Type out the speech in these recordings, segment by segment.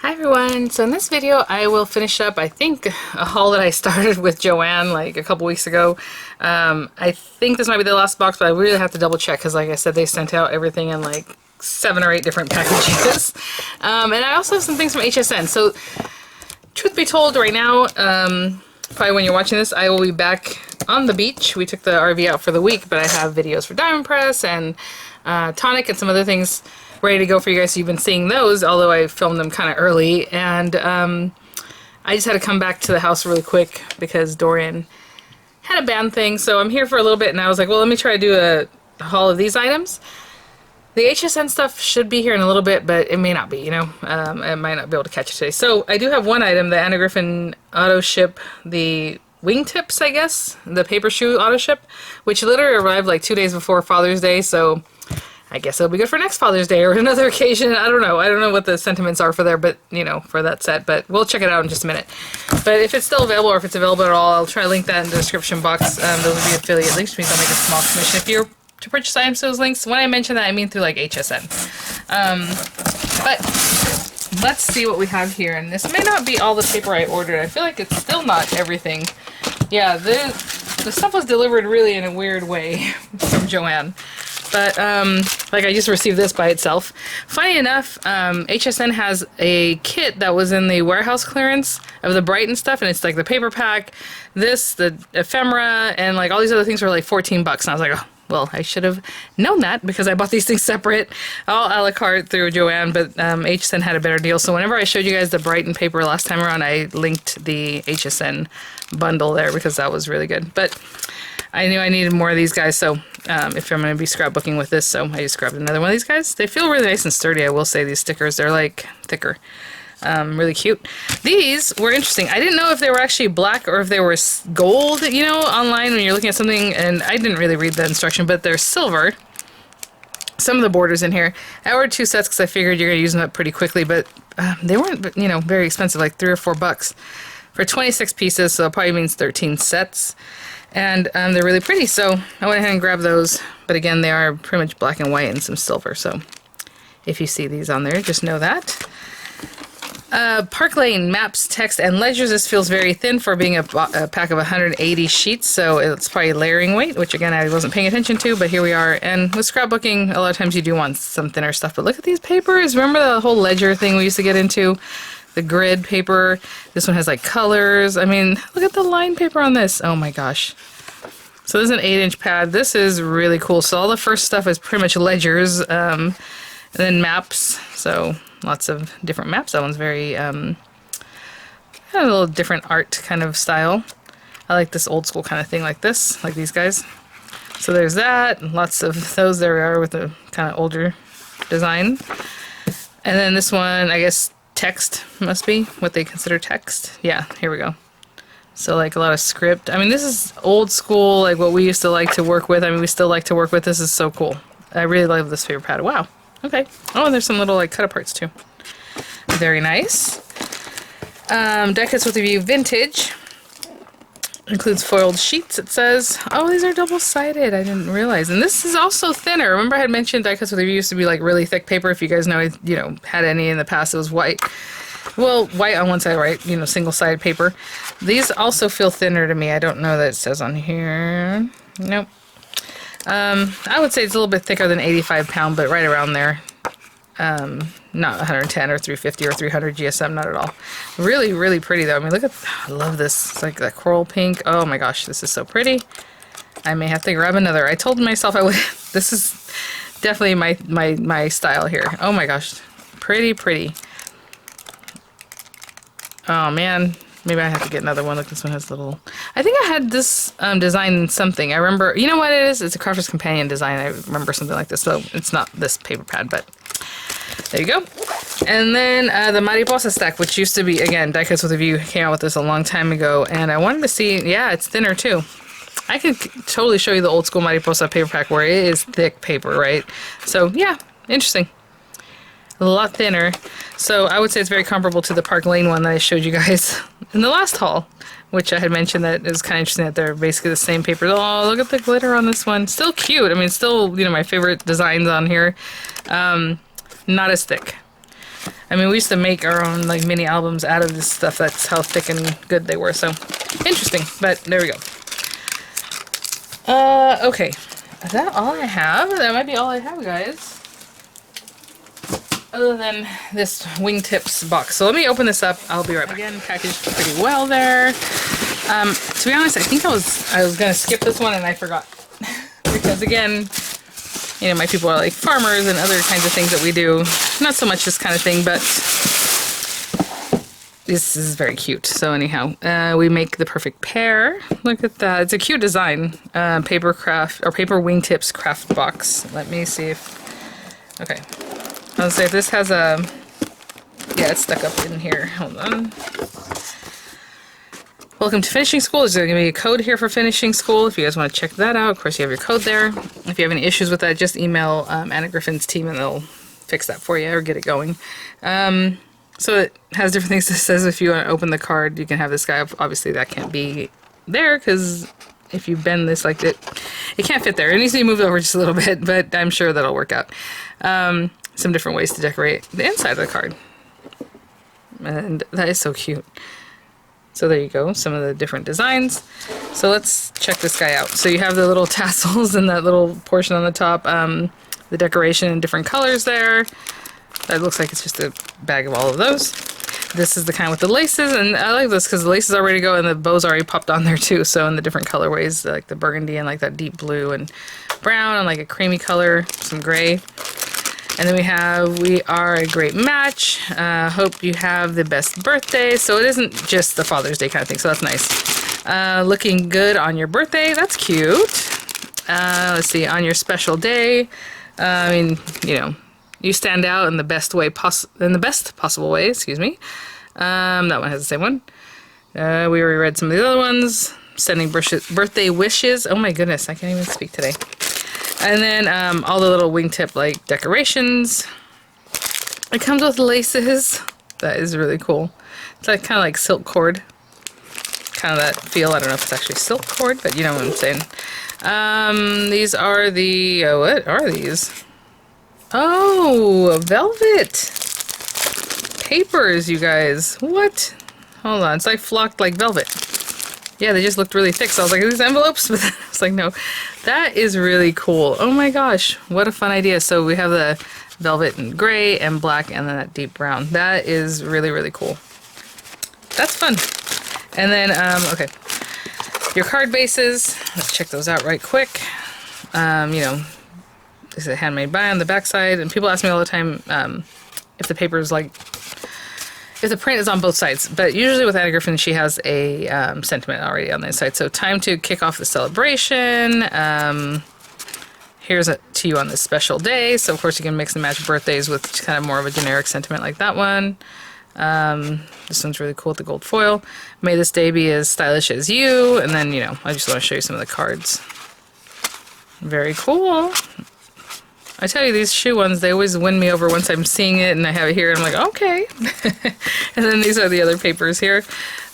Hi everyone, so in this video I will finish up I think a haul that I started with Joann like a couple weeks ago. I think this might be the last box, but I really have to double check because like I said they sent out everything in like 7 or 8 different packages. And I also have some things from HSN. So truth be told right now, probably when you're watching this I will be back on the beach. We took the RV out for the week, but I have videos for Diamond Press and Tonic and some other things ready to go for you guys. So you've been seeing those, although I filmed them kind of early, and I just had to come back to the house really quick because Dorian had a band thing. So I'm here for a little bit and I was like, well, let me try to do a haul of these items. The HSN stuff should be here in a little bit, but it may not be, you know. I might not be able to catch it today. So I do have one item, the Anna Griffin auto ship, the wingtips, I guess, the paper shoe auto ship, which literally arrived like 2 days before Father's Day. So I guess it'll be good for next Father's Day or another occasion. I don't know. I don't know what the sentiments are for there, but you know, for that set. But we'll check it out in just a minute. But if it's still available or if it's available at all, I'll try to link that in the description box. Those will be affiliate links, which means I'll make a small commission if you're to purchase items to those links. When I mention that, I mean through like HSN. But let's see what we have here. And this may not be all the paper I ordered. I feel like it's still not everything. Yeah, the stuff was delivered really in a weird way from Joann. But, like I just received this by itself. Funny enough, HSN has a kit that was in the warehouse clearance of the Brighton stuff, and it's like the paper pack, this, the ephemera, and like all these other things were like 14 bucks. And I was like, oh, well, I should have known that because I bought these things separate, all a la carte through Joann, but HSN had a better deal. So whenever I showed you guys the Brighton paper last time around, I linked the HSN bundle there because that was really good. But I knew I needed more of these guys, so if I'm going to be scrapbooking with this, so I just grabbed another one of these guys. They feel really nice and sturdy, I will say, these stickers. They're like thicker. Really cute. These were interesting. I didn't know if they were actually black or if they were gold, you know, online when you're looking at something, and I didn't really read the instruction, but they're silver. Some of the borders in here. I ordered 2 sets because I figured you're going to use them up pretty quickly, but they weren't, you know, very expensive, like $3 or $4 for 26 pieces, so that probably means 13 sets. And they're really pretty, so I went ahead and grabbed those. But again, they are pretty much black and white and some silver, so if you see these on there, just know that. Park Lane Maps, Text, and Ledgers. This feels very thin for being a pack of 180 sheets, so it's probably layering weight, which again, I wasn't paying attention to, but here we are. And with scrapbooking, a lot of times you do want some thinner stuff, but look at these papers. Remember the whole ledger thing we used to get into? The grid paper. This one has like colors. I mean, look at the line paper on this. Oh my gosh. So this is an 8-inch pad. This is really cool. So all the first stuff is pretty much ledgers, and then maps. So lots of different maps. That one's very, kind of a little different art kind of style. I like this old school kind of thing like this, like these guys. So there's that. Lots of those there we are with a kind of older design. And then this one, I guess, text must be what they consider text. Yeah, here we go. So like a lot of script. I mean, this is old school, like what we used to like to work with. I mean, we still like to work with. This is so cool. I really love this paper pad. Wow. Okay. Oh, and there's some little like cut aparts too. Very nice. Die Cuts with a View Vintage. Includes foiled sheets, it says. Oh, these are double-sided. I didn't realize. And this is also thinner. Remember I had mentioned Die Cuts with a View used to be like really thick paper. If you guys know, you know, had any in the past, it was white. Well, white on one side, right? You know, single-sided paper. These also feel thinner to me. I don't know that it says on here. Nope. I would say it's a little bit thicker than 85 pound, but right around there. Not 110 or 350 or 300 GSM, not at all. Really, really pretty though. I mean, look at, I love this. It's like that coral pink. Oh my gosh, this is so pretty. I may have to grab another. I told myself I would. This is definitely my style here. Oh my gosh, pretty, pretty. Oh man, maybe I have to get another one. Look, this one has little. I think I had this design in something. I remember. You know what it is? It's a Crafter's Companion design. I remember something like this. So it's not this paper pad, but. There you go. And then the Mariposa stack, which used to be, again, Die Cuts with a View came out with this a long time ago, and I wanted to see, yeah, it's thinner too. I could totally show you the old school Mariposa paper pack where it is thick paper, right? So, yeah, interesting. A lot thinner. So I would say it's very comparable to the Park Lane one that I showed you guys in the last haul, which I had mentioned that is kind of interesting that they're basically the same paper. Oh, look at the glitter on this one. Still cute. I mean, still, you know, my favorite designs on here. Not as thick. I mean, we used to make our own like mini albums out of this stuff. That's how thick and good they were. So interesting, but there we go. Okay. Is that all I have? That might be all I have, guys. Other than this wingtips box. So let me open this up. I'll be right back. Again, packaged pretty well there. To be honest, I think I was gonna skip this one and I forgot. Because again, you know, my people are like farmers and other kinds of things that we do. Not so much this kind of thing, but this is very cute. So anyhow, we make the perfect pair. Look at that. It's a cute design. Paper craft or paper wingtips craft box. Let me see if, okay. I'll say if this has a, yeah, it's stuck up in here. Hold on. Welcome to finishing school. There's going to be a code here for finishing school if you guys want to check that out. Of course, you have your code there. If you have any issues with that, just email Anna Griffin's team and they'll fix that for you or get it going. So it has different things. It says if you want to open the card, you can have this guy up. Obviously, that can't be there because if you bend this like it can't fit there. It needs to be moved over just a little bit, but I'm sure that'll work out. Some different ways to decorate the inside of the card. And that is so cute. So there you go, some of the different designs. So let's check this guy out. So you have the little tassels and that little portion on the top, the decoration in different colors there. That looks like it's just a bag of all of those. This is the kind with the laces, and I like this because the laces are ready to go and the bows already popped on there too. So in the different colorways, like the burgundy and like that deep blue and brown and like a creamy color, some gray. And then we are a great match. Hope you have the best birthday. So it isn't just the Father's Day kind of thing, so that's nice. Looking good on your birthday. That's cute. Let's see, on your special day. I mean, you know, you stand out in the best way in the best possible way, excuse me. That one has the same one. We already read some of the other ones. Sending birthday wishes. Oh my goodness, I can't even speak today. And then all the little wingtip like decorations. It comes with laces. That is really cool. It's like kind of like silk cord. Kind of that feel. I don't know if it's actually silk cord, but you know what I'm saying. These are the, what are these? Oh, velvet papers, you guys. What? Hold on, it's like flocked like velvet. Yeah, they just looked really thick, so I was like, are these envelopes? But I was like, no. That is really cool. Oh my gosh, what a fun idea. So we have the velvet and gray and black and then that deep brown. That is really, really cool. That's fun. And then, okay, your card bases. Let's check those out right quick. You know, this is a handmade by on the back side. And people ask me all the time if the paper is like, if the print is on both sides, but usually with Anna Griffin, she has a sentiment already on the inside. So time to kick off the celebration. Here's to you on this special day. So of course you can mix and match birthdays with kind of more of a generic sentiment like that one. This one's really cool with the gold foil. May this day be as stylish as you. And then, you know, I just want to show you some of the cards. Very cool. I tell you, these shoe ones, they always win me over once I'm seeing it and I have it here and I'm like, okay. And then these are the other papers here,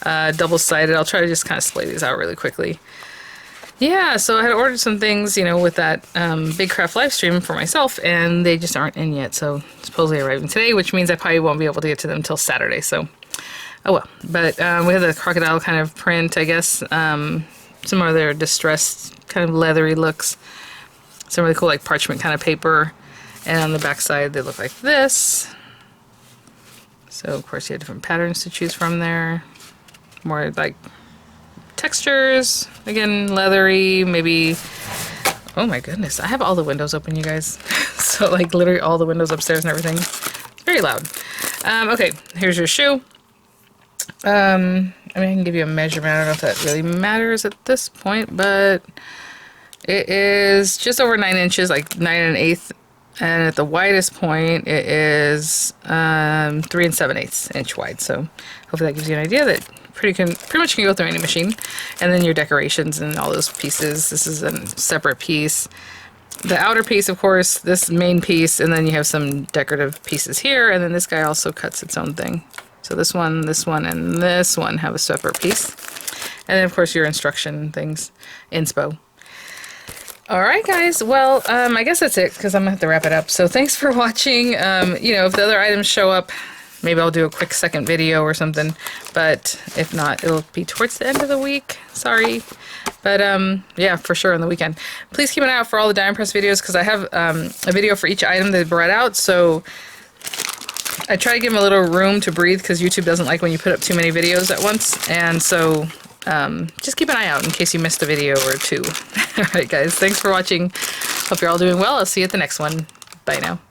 double-sided. I'll try to just kind of splay these out really quickly. Yeah, so I had ordered some things, you know, with that Big Craft live stream for myself and they just aren't in yet. So supposedly arriving today, which means I probably won't be able to get to them until Saturday. So, oh well. But we have the crocodile kind of print, I guess. Some other distressed kind of leathery looks. Some really cool like parchment kind of paper, and on the back side they look like this. So of course you have different patterns to choose from there. More like textures, again leathery, maybe. Oh my goodness, I have all the windows open, you guys. So like literally all the windows upstairs and everything. It's very loud. Okay, here's your shoe. I mean, I can give you a measurement. I don't know if that really matters at this point, but it is just over 9 inches, like 9 1/8, and at the widest point it is 3 7/8 inch wide. So hopefully that gives you an idea that pretty much can go through any machine. And then your decorations and all those pieces. This is a separate piece. The outer piece, of course, this main piece, and then you have some decorative pieces here. And then this guy also cuts its own thing. So this one, and this one have a separate piece. And then of course your instruction things, inspo. Alright guys, well, I guess that's it because I'm going to have to wrap it up. So thanks for watching. You know, if the other items show up, maybe I'll do a quick second video or something. But if not, it'll be towards the end of the week. Sorry. But yeah, for sure on the weekend. Please keep an eye out for all the diamond press videos, because I have a video for each item they brought out. So I try to give them a little room to breathe, because YouTube doesn't like when you put up too many videos at once. And so just keep an eye out in case you missed a video or two. Alright guys, thanks for watching. Hope you're all doing well. I'll see you at the next one. Bye now.